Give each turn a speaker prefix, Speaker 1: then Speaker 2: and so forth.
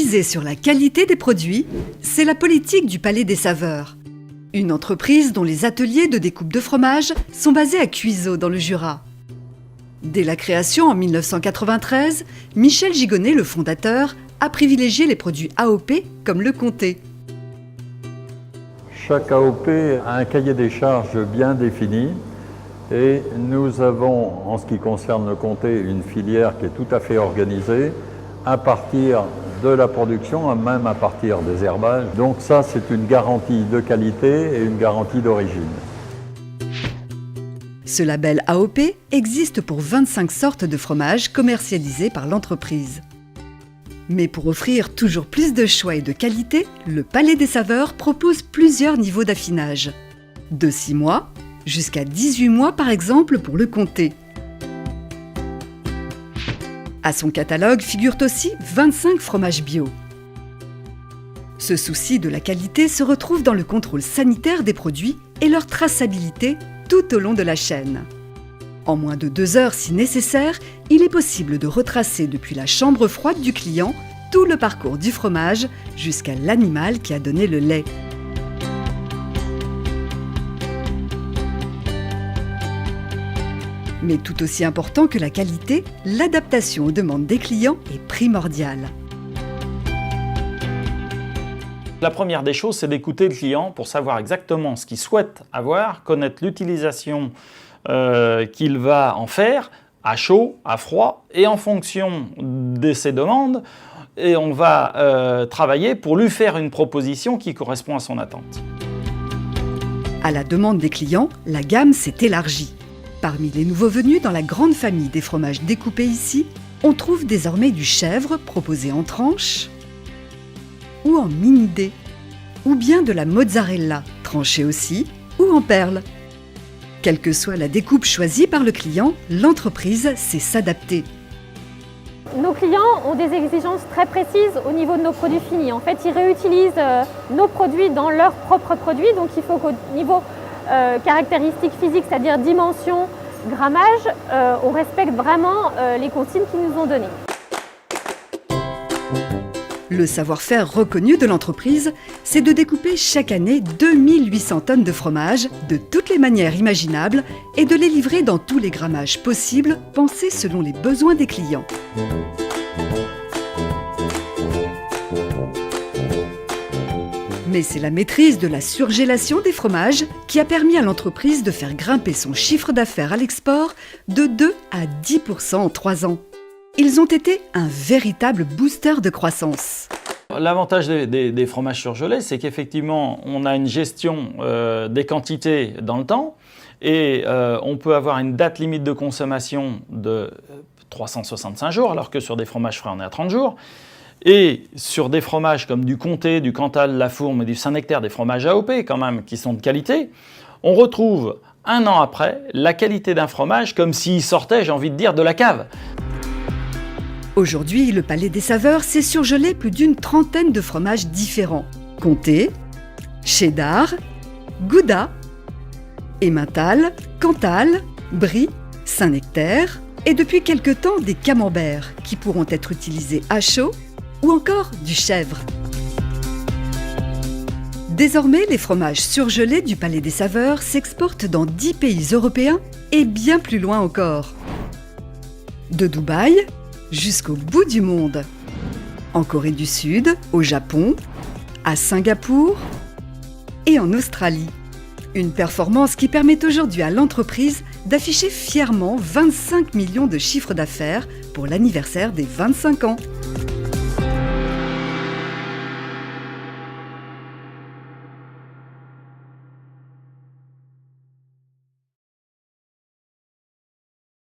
Speaker 1: Miser sur la qualité des produits, c'est la politique du Palais des Saveurs. Une entreprise dont les ateliers de découpe de fromage sont basés à Cuiseaux dans le Jura. Dès la création en 1993, Michel Gigonnet, le fondateur, a privilégié les produits AOP comme le comté.
Speaker 2: Chaque AOP a un cahier des charges bien défini et nous avons, en ce qui concerne le comté, une filière qui est tout à fait organisée à partir de la production, même à partir des herbages. Donc ça, c'est une garantie de qualité et une garantie d'origine.
Speaker 1: Ce label AOP existe pour 25 sortes de fromages commercialisés par l'entreprise. Mais pour offrir toujours plus de choix et de qualité, le Palais des Saveurs propose plusieurs niveaux d'affinage. De 6 mois jusqu'à 18 mois par exemple pour le comté. À son catalogue figurent aussi 25 fromages bio. Ce souci de la qualité se retrouve dans le contrôle sanitaire des produits et leur traçabilité tout au long de la chaîne. En moins de 2 heures si nécessaire, il est possible de retracer depuis la chambre froide du client tout le parcours du fromage jusqu'à l'animal qui a donné le lait. Mais tout aussi important que la qualité, l'adaptation aux demandes des clients est primordiale.
Speaker 3: La première des choses, c'est d'écouter le client pour savoir exactement ce qu'il souhaite avoir, connaître l'utilisation qu'il va en faire, à chaud, à froid, et en fonction de ses demandes, et on va travailler pour lui faire une proposition qui correspond à son attente.
Speaker 1: À la demande des clients, la gamme s'est élargie. Parmi les nouveaux venus dans la grande famille des fromages découpés ici, on trouve désormais du chèvre proposé en tranches ou en mini-dés, ou bien de la mozzarella tranchée aussi ou en perles. Quelle que soit la découpe choisie par le client, l'entreprise sait s'adapter.
Speaker 4: Nos clients ont des exigences très précises au niveau de nos produits finis. En fait, ils réutilisent nos produits dans leurs propres produits, donc il faut qu'au niveau caractéristiques physiques, c'est-à-dire dimension, grammage, on respecte vraiment les consignes qu'ils nous ont données.
Speaker 1: Le savoir-faire reconnu de l'entreprise, c'est de découper chaque année 2800 tonnes de fromage de toutes les manières imaginables et de les livrer dans tous les grammages possibles, pensés selon les besoins des clients. Mais c'est la maîtrise de la surgélation des fromages qui a permis à l'entreprise de faire grimper son chiffre d'affaires à l'export de 2 à 10% en 3 ans. Ils ont été un véritable booster de croissance.
Speaker 3: L'avantage des fromages surgelés, c'est qu'effectivement, on a une gestion des quantités dans le temps et on peut avoir une date limite de consommation de 365 jours, alors que sur des fromages frais, on est à 30 jours. Et sur des fromages comme du Comté, du Cantal, la Fourme et du Saint-Nectaire, des fromages AOP quand même, qui sont de qualité, on retrouve 1 an après la qualité d'un fromage comme s'il sortait, j'ai envie de dire, de la cave.
Speaker 1: Aujourd'hui, le Palais des Saveurs sait surgeler plus d'une trentaine de fromages différents. Comté, Cheddar, Gouda, Emmental, Cantal, Brie, Saint-Nectaire et depuis quelque temps des camemberts qui pourront être utilisés à chaud ou encore du chèvre. Désormais, les fromages surgelés du Palais des Saveurs s'exportent dans 10 pays européens et bien plus loin encore. De Dubaï jusqu'au bout du monde. En Corée du Sud, au Japon, à Singapour et en Australie. Une performance qui permet aujourd'hui à l'entreprise d'afficher fièrement 25 millions de chiffres d'affaires pour l'anniversaire des 25 ans.